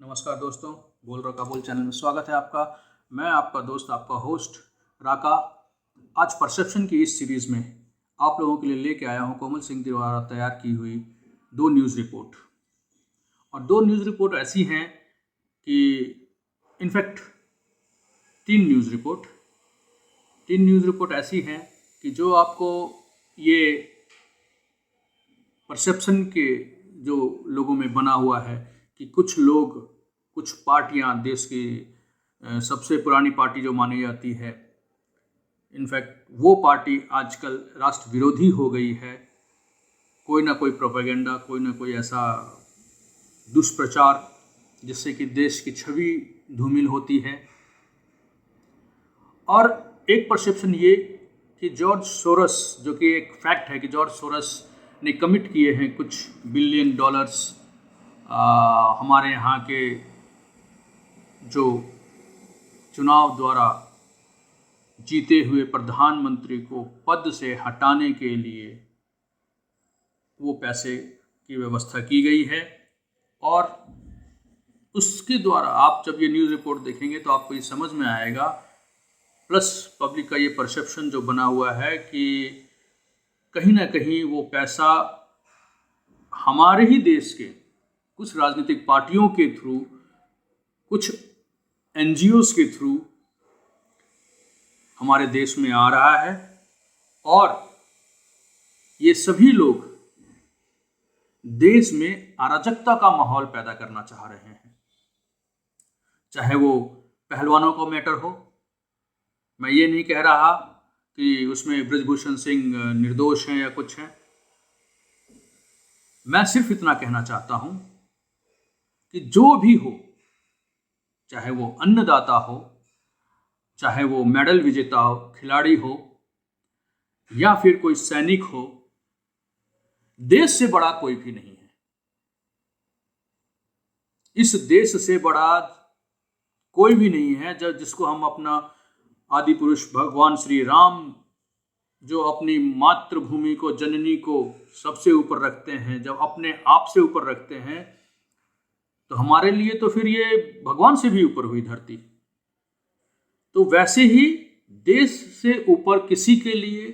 नमस्कार दोस्तों, बोल रहा काबुल चैनल में स्वागत है आपका। मैं आपका दोस्त, आपका होस्ट राका। आज परसेप्शन की इस सीरीज़ में आप लोगों के लिए लेके आया हूँ कोमल सिंह द्वारा तैयार की हुई दो न्यूज़ रिपोर्ट। और दो न्यूज़ रिपोर्ट ऐसी हैं कि इनफैक्ट तीन न्यूज़ रिपोर्ट ऐसी हैं कि जो आपको ये परसेप्शन के जो लोगों में बना हुआ है कि कुछ लोग, कुछ पार्टियां, देश की सबसे पुरानी पार्टी जो मानी जाती है, इनफैक्ट वो पार्टी आजकल राष्ट्र विरोधी हो गई है। कोई ना कोई प्रोपेगेंडा, कोई ना कोई ऐसा दुष्प्रचार जिससे कि देश की छवि धूमिल होती है। और एक परसेप्शन ये कि जॉर्ज सोरस, जो कि एक फैक्ट है कि जॉर्ज सोरस ने कमिट किए हैं कुछ बिलियन डॉलर्स हमारे यहाँ के जो चुनाव द्वारा जीते हुए प्रधानमंत्री को पद से हटाने के लिए वो पैसे की व्यवस्था की गई है। और उसके द्वारा आप जब ये न्यूज़ रिपोर्ट देखेंगे तो आपको ये समझ में आएगा, प्लस पब्लिक का ये परसेप्शन जो बना हुआ है कि कहीं ना कहीं वो पैसा हमारे ही देश के कुछ राजनीतिक पार्टियों के थ्रू, कुछ एनजीओस के थ्रू हमारे देश में आ रहा है। और ये सभी लोग देश में अराजकता का माहौल पैदा करना चाह रहे हैं, चाहे वो पहलवानों का मैटर हो। मैं ये नहीं कह रहा कि उसमें बृजभूषण सिंह निर्दोष हैं या कुछ हैं। मैं सिर्फ इतना कहना चाहता हूं कि जो भी हो, चाहे वो अन्नदाता हो, चाहे वो मेडल विजेता हो, खिलाड़ी हो, या फिर कोई सैनिक हो, देश से बड़ा कोई भी नहीं है। इस देश से बड़ा कोई भी नहीं है जब जिसको हम अपना आदि पुरुष भगवान श्री राम, जो अपनी मातृभूमि को, जननी को सबसे ऊपर रखते हैं, जब अपने आप से ऊपर रखते हैं, तो हमारे लिए तो फिर ये भगवान से भी ऊपर हुई धरती। तो वैसे ही देश से ऊपर किसी के लिए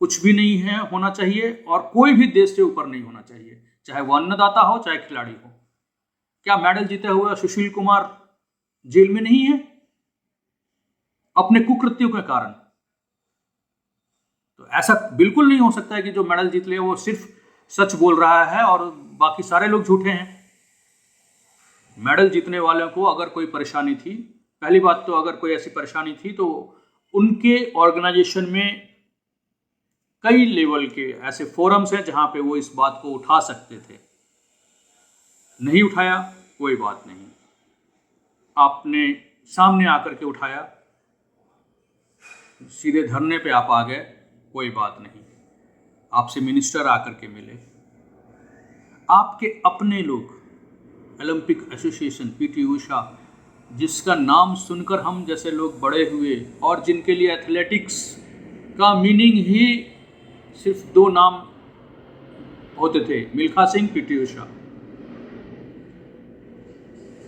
कुछ भी नहीं है होना चाहिए, और कोई भी देश से ऊपर नहीं होना चाहिए, चाहे वो अन्नदाता हो, चाहे खिलाड़ी हो। क्या मेडल जीते हुए सुशील कुमार जेल में नहीं है अपने कुकृत्यों के कारण? तो ऐसा बिल्कुल नहीं हो सकता है कि जो मेडल जीत ले वो सिर्फ सच बोल रहा है और बाकी सारे लोग झूठे हैं। मेडल जीतने वालों को अगर कोई परेशानी थी, पहली बात तो अगर कोई ऐसी परेशानी थी तो उनके ऑर्गेनाइजेशन में कई लेवल के ऐसे फोरम्स हैं जहां पे वो इस बात को उठा सकते थे। नहीं उठाया, कोई बात नहीं, आपने सामने आकर के उठाया, सीधे धरने पे आप आ गए, कोई बात नहीं, आपसे मिनिस्टर आकर के मिले, आपके अपने लोग, ओलंपिक एसोसिएशन, पीटी उषा, जिसका नाम सुनकर हम जैसे लोग बड़े हुए और जिनके लिए एथलेटिक्स का मीनिंग ही सिर्फ दो नाम होते थे, मिल्खा सिंह, पीटी उषा।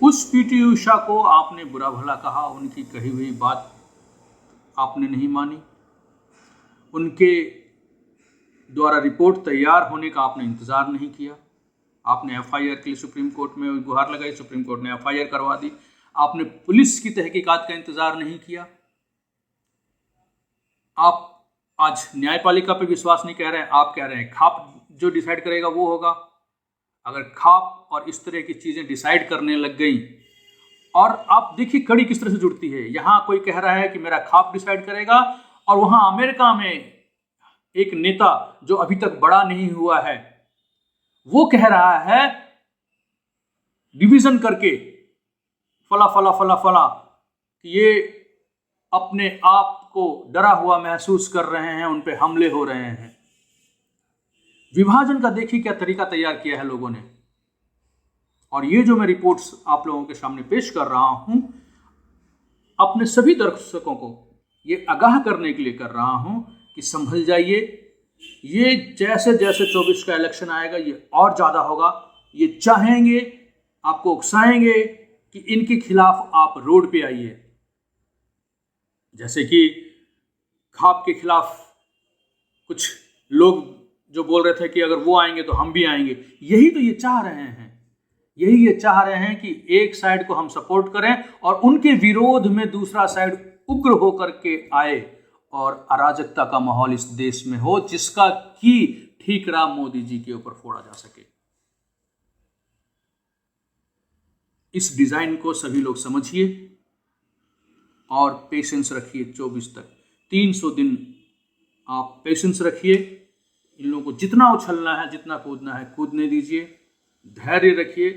उस पीटी उषा को आपने बुरा भला कहा, उनकी कही हुई बात आपने नहीं मानी, उनके द्वारा रिपोर्ट तैयार होने का आपने इंतजार नहीं किया। आपने एफआईआर के लिए सुप्रीम कोर्ट में गुहार लगाई, सुप्रीम कोर्ट ने एफआईआर करवा दी। आपने पुलिस की तहकीकात का इंतजार नहीं किया। आप आज न्यायपालिका पे विश्वास नहीं कह रहे हैं, आप कह रहे हैं खाप जो डिसाइड करेगा वो होगा। अगर खाप और इस तरह की चीजें डिसाइड करने लग गई, और आप देखिए कड़ी किस तरह से जुड़ती है। यहां कोई कह रहा है कि मेरा खाप डिसाइड करेगा, और वहां अमेरिका में एक नेता जो अभी तक बड़ा नहीं हुआ है, वो कह रहा है डिवीजन करके फला फला फला फला कि ये अपने आप को डरा हुआ महसूस कर रहे हैं, उन पे हमले हो रहे हैं। विभाजन का देखिए क्या तरीका तैयार किया है लोगों ने। और ये जो मैं रिपोर्ट्स आप लोगों के सामने पेश कर रहा हूं, अपने सभी दर्शकों को ये आगाह करने के लिए कर रहा हूं कि संभल जाइए। ये जैसे जैसे 24 का इलेक्शन आएगा ये और ज्यादा होगा। ये चाहेंगे आपको उकसाएंगे कि इनके खिलाफ आप रोड पे आइए। जैसे कि खाप के खिलाफ कुछ लोग जो बोल रहे थे कि अगर वो आएंगे तो हम भी आएंगे, यही तो ये चाह रहे हैं। यही ये चाह रहे हैं कि एक साइड को हम सपोर्ट करें और उनके विरोध में दूसरा साइड उग्र होकर के आए और अराजकता का माहौल इस देश में हो, जिसका कि ठीकरा मोदी जी के ऊपर फोड़ा जा सके। इस डिजाइन को सभी लोग समझिए और पेशेंस रखिए। 24 तक 300 दिन आप पेशेंस रखिए। इन लोगों को जितना उछलना है, जितना कूदना है कूदने दीजिए। धैर्य रखिए।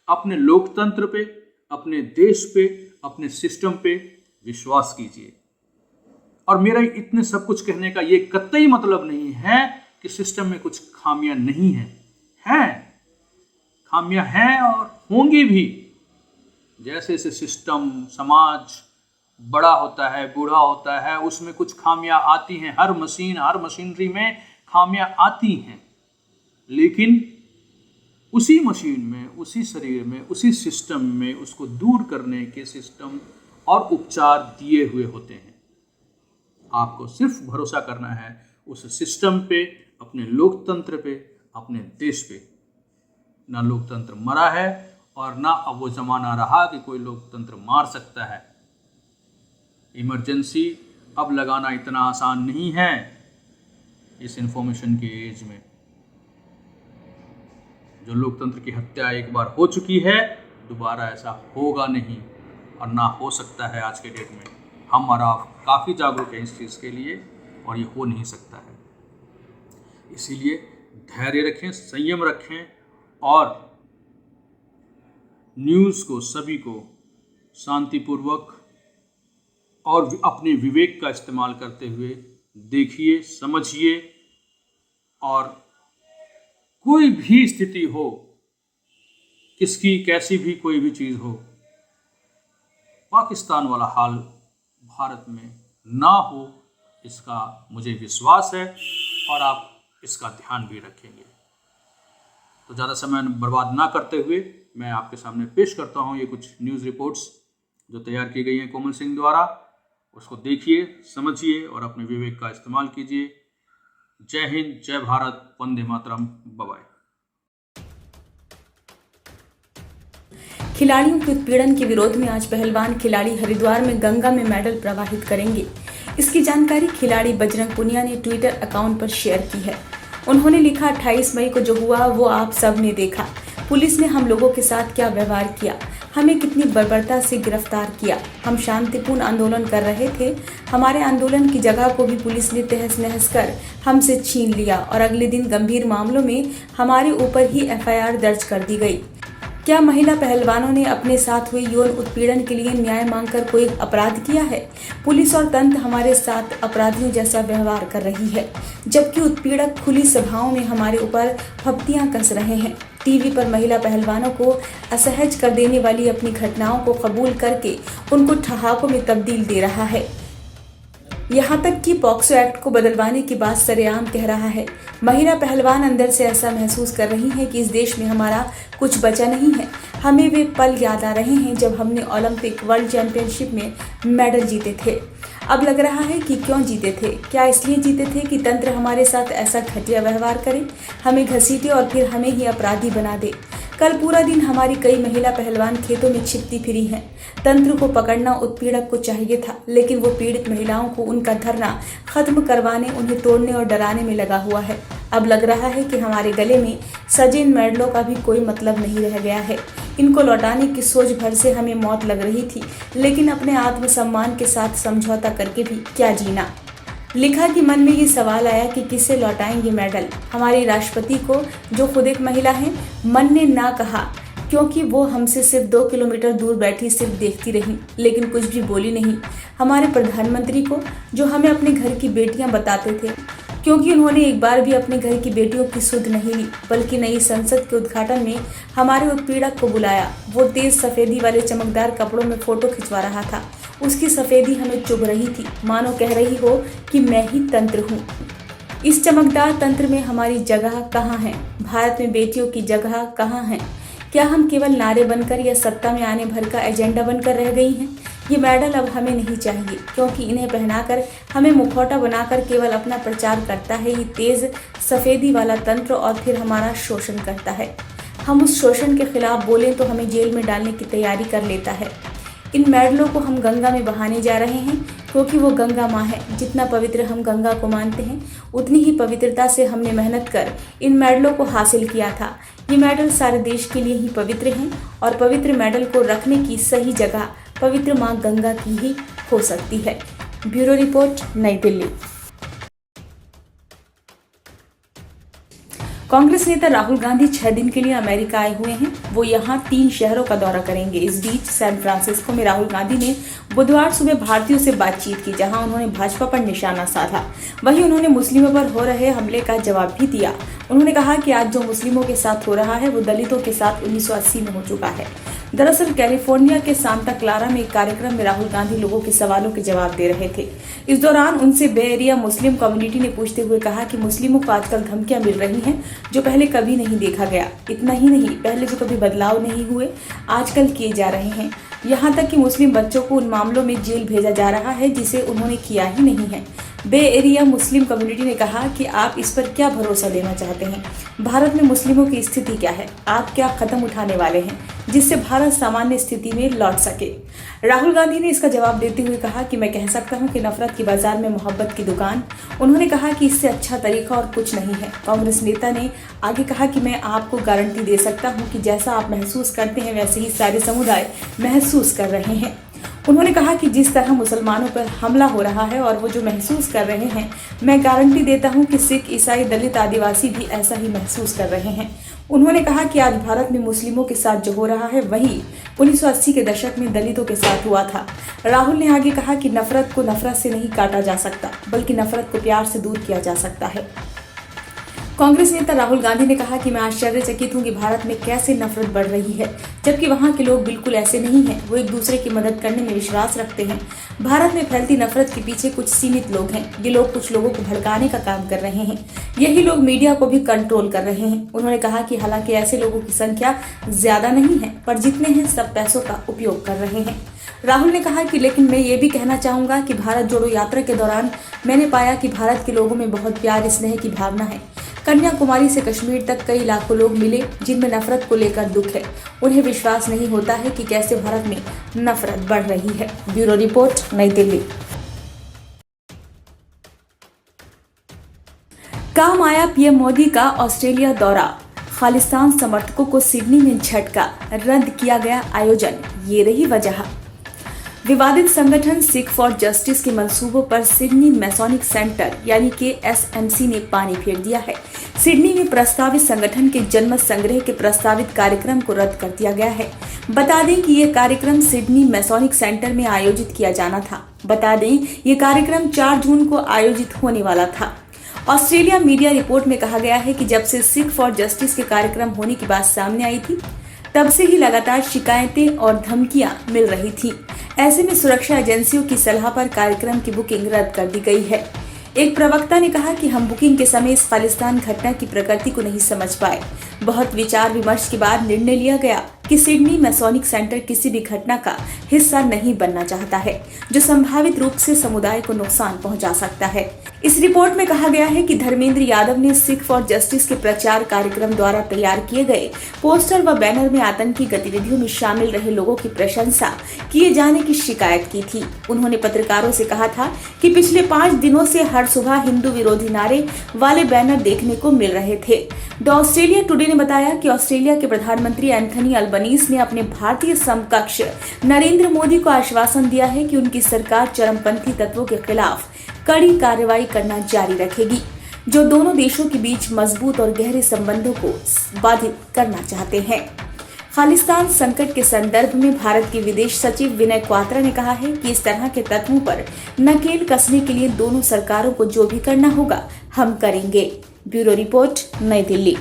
अपने लोकतंत्र पे, अपने देश पे, अपने सिस्टम पे विश्वास कीजिए। और मेरा इतने सब कुछ कहने का ये कतई मतलब नहीं है कि सिस्टम में कुछ खामियां नहीं हैं। खामियां हैं और होंगी भी। जैसे जैसे सिस्टम, समाज बड़ा होता है, बूढ़ा होता है, उसमें कुछ खामियां आती हैं। हर मशीनरी में खामियां आती हैं, लेकिन उसी मशीन में, उसी शरीर में, उसी सिस्टम में उसको दूर करने के सिस्टम और उपचार दिए हुए होते हैं। आपको सिर्फ भरोसा करना है उस सिस्टम पे, अपने लोकतंत्र पे, अपने देश पे। ना लोकतंत्र मरा है और ना अब वो जमाना रहा कि कोई लोकतंत्र मार सकता है। इमरजेंसी अब लगाना इतना आसान नहीं है इस इंफॉर्मेशन के एज में। जो लोकतंत्र की हत्या एक बार हो चुकी है, दोबारा ऐसा होगा नहीं और ना हो सकता है। आज के डेट में हम और आप काफ़ी जागरूक हैं इस चीज़ के लिए और ये हो नहीं सकता है। इसीलिए धैर्य रखें, संयम रखें और न्यूज़ को, सभी को शांतिपूर्वक और अपने विवेक का इस्तेमाल करते हुए देखिए, समझिए। और कोई भी स्थिति हो, किसकी कैसी भी कोई भी चीज़ हो, पाकिस्तान वाला हाल भारत में ना हो, इसका मुझे विश्वास है और आप इसका ध्यान भी रखेंगे। तो ज़्यादा समय बर्बाद ना करते हुए मैं आपके सामने पेश करता हूँ ये कुछ न्यूज़ रिपोर्ट्स जो तैयार की गई हैं कोमल सिंह द्वारा। उसको देखिए, समझिए और अपने विवेक का इस्तेमाल कीजिए। जय हिंद, जय भारत, वंदे मातरम, बाय बाय। खिलाड़ियों के उत्पीड़न के विरोध में आज पहलवान खिलाड़ी हरिद्वार में गंगा में मेडल प्रवाहित करेंगे। इसकी जानकारी खिलाड़ी बजरंग पुनिया ने ट्विटर अकाउंट पर शेयर की है। उन्होंने लिखा, 28 मई को जो हुआ वो आप सब ने देखा। पुलिस ने हम लोगों के साथ क्या व्यवहार किया, हमें कितनी बर्बरता से गिरफ्तार किया। हम शांतिपूर्ण आंदोलन कर रहे थे। हमारे आंदोलन की जगह को भी पुलिस ने तहस नहस कर हमसे छीन लिया और अगले दिन गंभीर मामलों में हमारे ऊपर ही FIR दर्ज कर दी गई। क्या महिला पहलवानों ने अपने साथ हुए यौन उत्पीड़न के लिए न्याय मांगकर कोई अपराध किया है? पुलिस और तंत्र हमारे साथ अपराधियों जैसा व्यवहार कर रही है, जबकि उत्पीड़क खुली सभाओं में हमारे ऊपर फप्तियां कस रहे हैं। टीवी पर महिला पहलवानों को असहज कर देने वाली अपनी घटनाओं को कबूल करके उनको ठहाकों में तब्दील दे रहा है। यहाँ तक कि पॉक्सो एक्ट को बदलवाने की बात सरेआम कह रहा है। महिला पहलवान अंदर से ऐसा महसूस कर रही हैं कि इस देश में हमारा कुछ बचा नहीं है। हमें वे पल याद आ रहे हैं जब हमने ओलंपिक, वर्ल्ड चैंपियनशिप में मेडल जीते थे। अब लग रहा है कि क्यों जीते थे? क्या इसलिए जीते थे कि तंत्र हमारे साथ ऐसा घटिया व्यवहार करे, हमें घसीटे और फिर हमें ही अपराधी बना दे। कल पूरा दिन हमारी कई महिला पहलवान खेतों में छिपती फिरी हैं। तंत्र को पकड़ना उत्पीड़क को चाहिए था, लेकिन वो पीड़ित महिलाओं को उनका धरना खत्म करवाने, उन्हें तोड़ने और डराने में लगा हुआ है। अब लग रहा है कि हमारे गले में सजे इन मेडलों का भी कोई मतलब नहीं रह गया है। इनको लौटाने की सोच भर से हमें मौत लग रही थी, लेकिन अपने आत्मसम्मान के साथ समझौता करके भी क्या जीना। लिखा कि मन में ये सवाल आया कि किसे लौटाएंगे मेडल। हमारी राष्ट्रपति को, जो खुद एक महिला हैं, मन ने ना कहा, क्योंकि वो हमसे सिर्फ 2 किलोमीटर दूर बैठी सिर्फ देखती रही, लेकिन कुछ भी बोली नहीं। हमारे प्रधानमंत्री को, जो हमें अपने घर की बेटियां बताते थे, क्योंकि उन्होंने एक बार भी अपने घर की बेटियों की सुध नहीं ली, बल्कि नई संसद के उद्घाटन में हमारे उत्पीड़क को बुलाया। वो तेज सफेदी वाले चमकदार कपड़ों में फोटो खिंचवा रहा था। उसकी सफेदी हमें चुभ रही थी, मानो कह रही हो कि मैं ही तंत्र हूँ। इस चमकदार तंत्र में हमारी जगह कहाँ है? भारत में बेटियों की जगह कहाँ है? क्या हम केवल नारे बनकर या सत्ता में आने भर का एजेंडा बनकर रह गई हैं? ये मेडल अब हमें नहीं चाहिए, क्योंकि इन्हें पहनाकर हमें मुखौटा बनाकर केवल अपना प्रचार करता है ये तेज सफेदी वाला तंत्र और फिर हमारा शोषण करता है। हम उस शोषण के खिलाफ बोलें तो हमें जेल में डालने की तैयारी कर लेता है। इन मेडलों को हम गंगा में बहाने जा रहे हैं, क्योंकि वो गंगा माँ है। जितना पवित्र हम गंगा को मानते हैं, उतनी ही पवित्रता से हमने मेहनत कर इन मेडलों को हासिल किया था। ये मेडल सारे देश के लिए ही पवित्र हैं और पवित्र मेडल को रखने की सही जगह पवित्र माँ गंगा की ही हो सकती है। ब्यूरो रिपोर्ट, नई दिल्ली। कांग्रेस नेता राहुल गांधी 6 दिन के लिए अमेरिका आए हुए हैं। वो यहां 3 शहरों का दौरा करेंगे। इस बीच सैन फ्रांसिस्को में राहुल गांधी ने बुधवार सुबह भारतीयों से बातचीत की, जहां उन्होंने भाजपा पर निशाना साधा। वहीं उन्होंने मुस्लिमों पर हो रहे हमले का जवाब भी दिया। उन्होंने कहा कि आज जो मुस्लिमों के साथ हो रहा है वो दलितों के साथ 1980 में हो चुका है। दरअसल कैलिफोर्निया के सांता क्लारा में एक कार्यक्रम में राहुल गांधी लोगों के सवालों के जवाब दे रहे थे। इस दौरान उनसे बे एरिया मुस्लिम कम्युनिटी ने पूछते हुए कहा कि मुस्लिमों को आजकल धमकियां मिल रही हैं जो पहले कभी नहीं देखा गया। इतना ही नहीं, पहले जो कभी बदलाव नहीं हुए आजकल किए जा रहे हैं। यहाँ तक कि मुस्लिम बच्चों को उन मामलों में जेल भेजा जा रहा है जिसे उन्होंने किया ही नहीं है। बे एरिया मुस्लिम कम्युनिटी ने कहा कि आप इस पर क्या भरोसा देना चाहते हैं? भारत में मुस्लिमों की स्थिति क्या है? आप क्या कदम उठाने वाले हैं जिससे भारत सामान्य स्थिति में लौट सके? राहुल गांधी ने इसका जवाब देते हुए कहा कि मैं कह सकता हूं कि नफरत की बाजार में मोहब्बत की दुकान। उन्होंने कहा कि इससे अच्छा तरीका और कुछ नहीं है। कांग्रेस नेता ने आगे कहा कि मैं आपको गारंटी दे सकता हूं कि जैसा आप महसूस करते हैं वैसे ही सारे समुदाय महसूस कर रहे हैं। उन्होंने कहा कि जिस तरह मुसलमानों पर हमला हो रहा है और वो जो महसूस कर रहे हैं, मैं गारंटी देता हूं कि सिख, ईसाई, दलित, आदिवासी भी ऐसा ही महसूस कर रहे हैं। उन्होंने कहा कि आज भारत में मुस्लिमों के साथ जो हो रहा है वही 1980 के दशक में दलितों के साथ हुआ था। राहुल ने आगे कहा कि नफरत को नफरत से नहीं काटा जा सकता, बल्कि नफरत को प्यार से दूर किया जा सकता है। कांग्रेस नेता राहुल गांधी ने कहा कि मैं आश्चर्यचकित हूं कि भारत में कैसे नफरत बढ़ रही है, जबकि वहां के लोग बिल्कुल ऐसे नहीं हैं। वो एक दूसरे की मदद करने में विश्वास रखते हैं। भारत में फैलती नफरत के पीछे कुछ सीमित लोग हैं। ये लोग कुछ लोगों को भड़काने का काम कर रहे हैं। यही लोग मीडिया को भी कंट्रोल कर रहे हैं। उन्होंने कहा कि हालांकि ऐसे लोगों की संख्या ज्यादा नहीं है, पर जितने हैं सब पैसों का उपयोग कर रहे हैं। राहुल ने कहा कि लेकिन मैं ये भी कहना चाहूंगा कि भारत जोड़ो यात्रा के दौरान मैंने पाया कि भारत के लोगों में बहुत प्यार, स्नेह की भावना है। कन्याकुमारी से कश्मीर तक कई लाखों लोग मिले जिनमें नफरत को लेकर दुख है। उन्हें विश्वास नहीं होता है कि कैसे भारत में नफरत बढ़ रही है। ब्यूरो रिपोर्ट, नई दिल्ली। काम आया पीएम मोदी का ऑस्ट्रेलिया दौरा। खालिस्तान समर्थकों को सिडनी में झटका, रद्द किया गया आयोजन। ये रही वजह। विवादित संगठन सिख फॉर जस्टिस के मंसूबों पर सिडनी मैसोनिक सेंटर यानी कि SMC ने पानी फेर दिया है। सिडनी में प्रस्तावित संगठन के जनमत संग्रह के प्रस्तावित कार्यक्रम को रद्द कर दिया गया है। बता दें कि यह कार्यक्रम सिडनी मैसोनिक सेंटर में आयोजित किया जाना था। बता दें ये कार्यक्रम 4 जून को आयोजित होने वाला था। ऑस्ट्रेलिया मीडिया रिपोर्ट में कहा गया है कि जब से सिख फॉर जस्टिस के कार्यक्रम होने की बात सामने आई थी, तब से ही लगातार शिकायतें और धमकियां मिल रही थी। ऐसे में सुरक्षा एजेंसियों की सलाह पर कार्यक्रम की बुकिंग रद्द कर दी गई है। एक प्रवक्ता ने कहा कि हम बुकिंग के समय इस खालिस्तान घटना की प्रकृति को नहीं समझ पाए। बहुत विचार विमर्श के बाद निर्णय लिया गया कि सिडनी मैसोनिक सेंटर किसी भी घटना का हिस्सा नहीं बनना चाहता है जो संभावित रूप से समुदाय को नुकसान पहुंचा सकता है। इस रिपोर्ट में कहा गया है कि धर्मेंद्र यादव ने सिख फॉर जस्टिस के प्रचार कार्यक्रम द्वारा तैयार किए गए पोस्टर व बैनर में आतंकी गतिविधियों में शामिल रहे लोगों की प्रशंसा किए जाने की शिकायत की थी। उन्होंने पत्रकारों से कहा था कि पिछले 5 दिनों से हर सुबह हिंदू विरोधी नारे वाले बैनर देखने को मिल रहे थे। द ऑस्ट्रेलिया टुडे ने बताया कि ऑस्ट्रेलिया के प्रधानमंत्री एंथनी अल्बनीज ने अपने भारतीय समकक्ष नरेंद्र मोदी को आश्वासन दिया है कि उनकी सरकार चरमपंथी तत्वों के खिलाफ कड़ी कार्रवाई करना जारी रखेगी, जो दोनों देशों के बीच मजबूत और गहरे संबंधों को बाधित करना चाहते हैं। खालिस्तान संकट के संदर्भ में भारत के विदेश सचिव विनय क्वात्रा ने कहा है कि इस तरह के तत्वों पर नकेल कसने के लिए दोनों सरकारों को जो भी करना होगा हम करेंगे। ब्यूरो रिपोर्ट, नई दिल्ली।